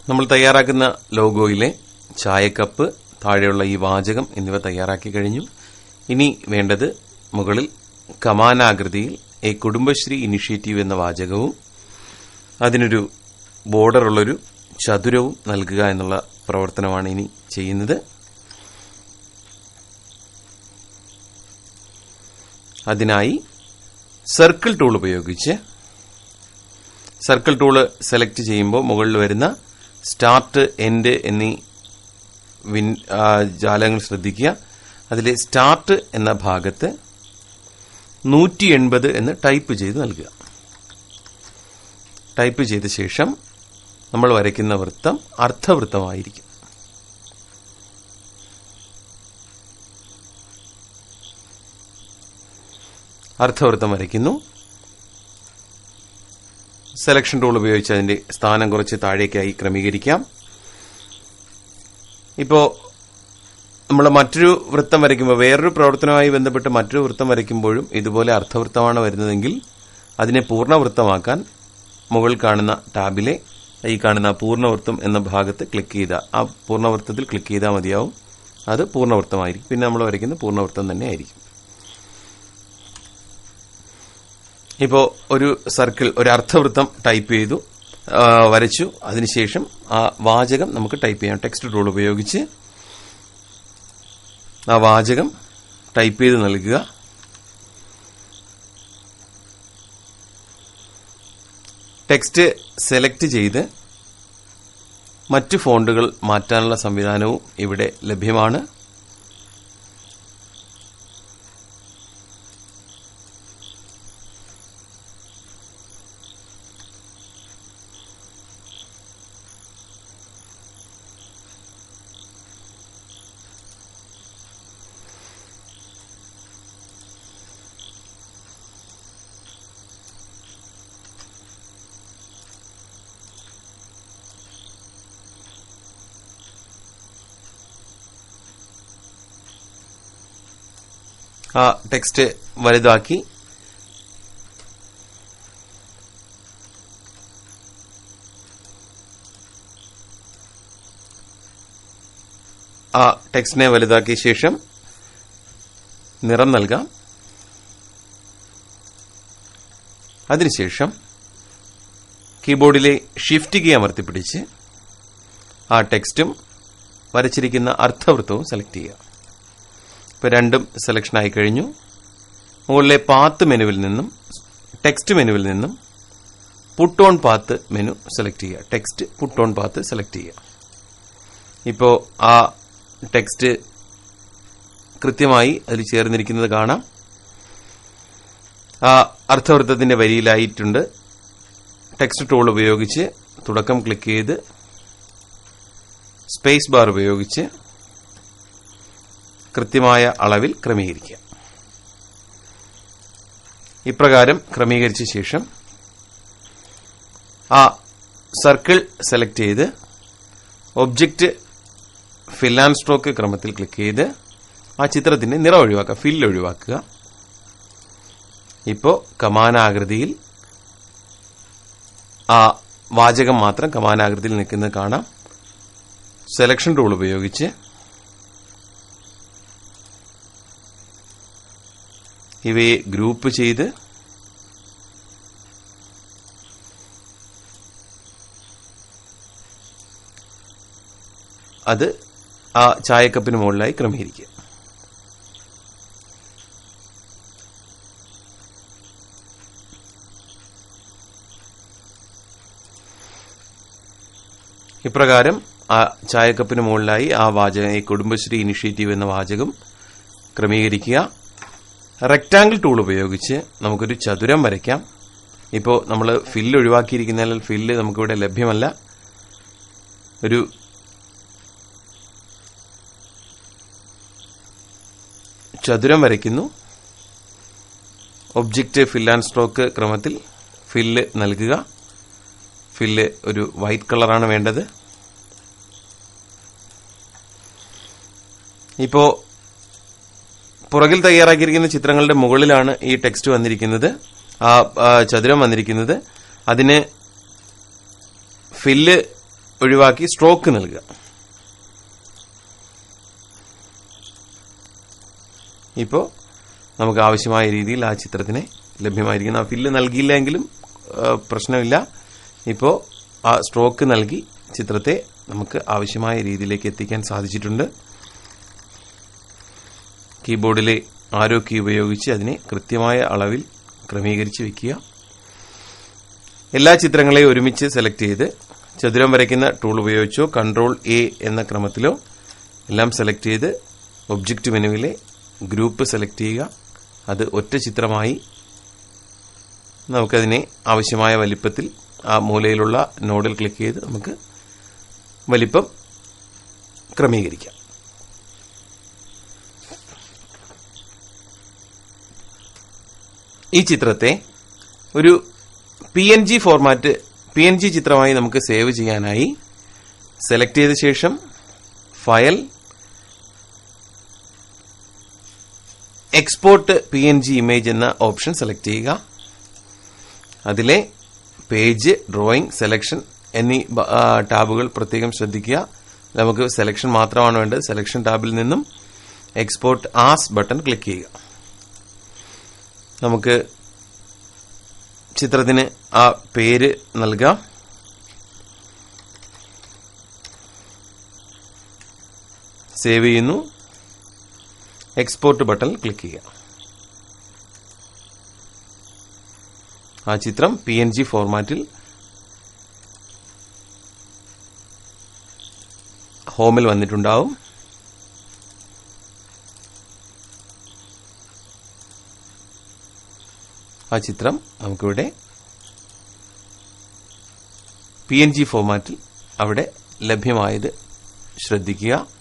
നമ്മൾ തയ്യാറാക്കുന്ന ലോഗോയിലെ ചായക്കപ്പ്, താഴെയുള്ള ഈ വാചകം എന്നിവ തയ്യാറാക്കി കഴിഞ്ഞു. ഇനി വേണ്ടത് മുകളിൽ കമാനാകൃതിയിൽ എ കുടുംബശ്രീ ഇനിഷ്യേറ്റീവ് എന്ന വാചകവും അതിനൊരു ബോർഡറുള്ളൊരു ചതുരവും നൽകുക എന്നുള്ള പ്രവർത്തനമാണ് ഇനി ചെയ്യുന്നത്. അതിനായി സർക്കിൾ ടൂൾ ഉപയോഗിച്ച് സർക്കിൾ ടൂള് സെലക്ട് ചെയ്യുമ്പോൾ മുകളിൽ വരുന്ന സ്റ്റാർട്ട്, എൻഡ് എന്നീ ജാലകങ്ങൾ ശ്രദ്ധിക്കുക. അതിലെ സ്റ്റാർട്ട് എന്ന ഭാഗത്ത് 180 എന്ന് ടൈപ്പ് ചെയ്ത് നൽകുക. ടൈപ്പ് ചെയ്ത ശേഷം നമ്മൾ വരയ്ക്കുന്ന വൃത്തം അർദ്ധവൃത്തമായിരിക്കും. അർദ്ധവൃത്തം വരയ്ക്കുന്നു. സെലക്ഷൻ ടൂൾ ഉപയോഗിച്ച് അതിന്റെ സ്ഥാനം കുറച്ച് താഴേക്കായി ക്രമീകരിക്കാം. ഇപ്പോൾ നമ്മൾ മറ്റൊരു വൃത്തം വരയ്ക്കുമ്പോൾ, വേറൊരു പ്രവർത്തനവുമായി ബന്ധപ്പെട്ട് മറ്റൊരു വൃത്തം വരയ്ക്കുമ്പോഴും ഇതുപോലെ അർദ്ധവൃത്തമാണ് വരുന്നതെങ്കിൽ അതിനെ പൂർണ്ണവൃത്തമാക്കാൻ മുകളിൽ കാണുന്ന ടാബിലെ ഈ കാണുന്ന പൂർണ്ണവൃത്തം എന്ന ഭാഗത്ത് ക്ലിക്ക് ചെയ്താൽ, ആ പൂർണ്ണവൃത്തത്തിൽ ക്ലിക്ക് ചെയ്താൽ മതിയാവും. അത് പൂർണ്ണവൃത്തമായിരിക്കും. പിന്നെ നമ്മൾ വരയ്ക്കുന്ന പൂർണ്ണവൃത്തം തന്നെ ആയിരിക്കും. ഇപ്പോൾ ഒരു സർക്കിൾ, ഒരു അർദ്ധവൃത്തം ടൈപ്പ് ചെയ്തു, വരച്ചു. അതിനുശേഷം ആ വാചകം നമുക്ക് ടൈപ്പ് ചെയ്യാം. ടെക്സ്റ്റ് ടൂൾ ഉപയോഗിച്ച് ആ വാചകം ടൈപ്പ് ചെയ്ത് നൽകുക. ടെക്സ്റ്റ് സെലക്ട് ചെയ്ത് മറ്റ് ഫോണ്ടുകൾ മാറ്റാനുള്ള സംവിധാനവും ഇവിടെ ലഭ്യമാണ്. ആ ടെക്സ്റ്റ് വലുതാക്കി ആ ടെക്സ്റ്റിനെ വലുതാക്കിയ ശേഷം നിറം നൽകാം. അതിനുശേഷം കീബോർഡിലെ ഷിഫ്റ്റ് കീ അമർത്തിപ്പിടിച്ച് ആ ടെക്സ്റ്റും വരച്ചിരിക്കുന്ന അർദ്ധവൃത്തവും സെലക്ട് ചെയ്യുക. ഇപ്പോൾ രണ്ടും സെലക്ഷൻ ആയി കഴിഞ്ഞു. മുകളിലെ പാത്ത് മെനുവിൽ നിന്നും, ടെക്സ്റ്റ് മെനുവിൽ നിന്നും put on path menu select ചെയ്യുക. Text put on path select ചെയ്യുക. ഇപ്പോൾ ആ ടെക്സ്റ്റ് കൃത്യമായി അതിൽ ചേർന്നിരിക്കുന്നത് കാണാം. ആ അർദ്ധവൃത്തത്തിന്റെ വരിയിലായിട്ടുണ്ട്. ടെക്സ്റ്റ് ടൂൾ ഉപയോഗിച്ച് തുടക്കം ക്ലിക്ക് ചെയ്ത് സ്പേസ് ബാർ ഉപയോഗിച്ച് കൃത്യമായ അളവിൽ ക്രമീകരിക്കുക. ഇപ്രകാരം ക്രമീകരിച്ച ശേഷം ആ സർക്കിൾ സെലക്ട് ചെയ്ത് ഒബ്ജക്റ്റ് ഫിൽ ആൻഡ് സ്ട്രോക്ക് ക്രമത്തിൽ ക്ലിക്ക് ചെയ്ത് ആ ചിത്രത്തിന്റെ നിറം ഒഴിവാക്കുക, ഫില്ല് ഒഴിവാക്കുക. ഇപ്പോൾ കമാനാകൃതിയിൽ ആ വാചകം മാത്രം കമാനാകൃതിയിൽ നിൽക്കുന്നത് കാണാം. സെലക്ഷൻ ടൂൾ ഉപയോഗിച്ച് ഇവയെ ഗ്രൂപ്പ് ചെയ്ത് അത് ആ ചായക്കപ്പിന് മുകളിലായി ക്രമീകരിക്കുക. ഇപ്രകാരം ആ ചായക്കപ്പിന് മുകളിലായി ആ വാചകം, ഈ കുടുംബശ്രീ ഇനിഷ്യേറ്റീവ് എന്ന വാചകം ക്രമീകരിക്കുക. റെക്ടാംഗിൾ ടൂൾ ഉപയോഗിച്ച് നമുക്കൊരു ചതുരം വരയ്ക്കാം. ഇപ്പോൾ നമ്മൾ ഫില്ല് ഒഴിവാക്കിയിരിക്കുന്നതിനാൽ ഫില്ല് നമുക്കിവിടെ ലഭ്യമല്ല. ഒരു ചതുരം വരയ്ക്കുന്നു. ഒബ്ജക്റ്റ് ഫിൽ ആൻഡ് സ്ട്രോക്ക് ക്രമത്തിൽ ഫില്ല് നൽകുക. ഫില്ല് ഒരു വൈറ്റ് കളറാണ് വേണ്ടത്. ഇപ്പോൾ പുറകിൽ തയ്യാറാക്കിയിരിക്കുന്ന ചിത്രങ്ങളുടെ മുകളിലാണ് ഈ ടെക്സ്റ്റ് വന്നിരിക്കുന്നത്, ആ ചതുരം വന്നിരിക്കുന്നത്. അതിന് ഫില്ല് ഒഴിവാക്കി സ്ട്രോക്ക് നൽകുക. ഇപ്പോൾ നമുക്ക് ആവശ്യമായ രീതിയിൽ ആ ചിത്രത്തിനെ ലഭ്യമായിരിക്കുന്നു. ആ ഫില്ല് നൽകിയില്ലെങ്കിലും പ്രശ്നമില്ല. ഇപ്പോൾ ആ സ്ട്രോക്ക് നൽകി ചിത്രത്തെ നമുക്ക് ആവശ്യമായ രീതിയിലേക്ക് എത്തിക്കാൻ സാധിച്ചിട്ടുണ്ട്. കീബോർഡിലെ ആരോ കീ ഉപയോഗിച്ച് അതിനെ കൃത്യമായ അളവിൽ ക്രമീകരിച്ച് വയ്ക്കുക. എല്ലാ ചിത്രങ്ങളെയും ഒരുമിച്ച് സെലക്ട് ചെയ്ത് ചതുരം വരയ്ക്കുന്ന ടൂൾ ഉപയോഗിച്ചോ കൺട്രോൾ എ എന്ന ക്രമത്തിലോ എല്ലാം സെലക്ട് ചെയ്ത് ഒബ്ജക്റ്റ് മെനുവിലെ ഗ്രൂപ്പ് സെലക്ട് ചെയ്യുക. അത് ഒറ്റ ചിത്രമായി നമുക്കതിനെ ആവശ്യമായ വലിപ്പത്തിൽ ആ മൂലയിലുള്ള നോഡിൽ ക്ലിക്ക് ചെയ്ത് നമുക്ക് വലിപ്പം ക്രമീകരിക്കാം. ഈ ചിത്രത്തെ ഒരു PNG ചിത്രമായി നമുക്ക് സേവ് ചെയ്യാനായി സെലക്ട് ചെയ്ത ശേഷം ഫയൽ, എക്സ്പോർട്ട് PNG ഇമേജ് എന്ന ഓപ്ഷൻ സെലക്ട് ചെയ്യുക. അതിലെ പേജ്, ഡ്രോയിങ്, സെലക്ഷൻ എന്നീ ടാബുകൾ പ്രത്യേകം ശ്രദ്ധിക്കുക. നമുക്ക് സെലക്ഷൻ മാത്രമാണ് വേണ്ടത്. സെലക്ഷൻ ടാബിൽ നിന്നും എക്സ്പോർട്ട് ആസ് ബട്ടൺ ക്ലിക്ക് ചെയ്യുക. നമുക്ക് ചിത്രത്തിന് ആ പേര് നൽകാം. സേവ് ചെയ്യുന്നു. എക്സ്പോർട്ട് ബട്ടൺ ക്ലിക്ക് ചെയ്യുക. ആ ചിത്രം PNG ഫോർമാറ്റിൽ ഹോമിൽ വന്നിട്ടുണ്ടാവും. ആ ചിത്രം നമുക്കിവിടെ PNG ഫോർമാറ്റിൽ അവിടെ ലഭ്യമായത് ശ്രദ്ധിക്കുക.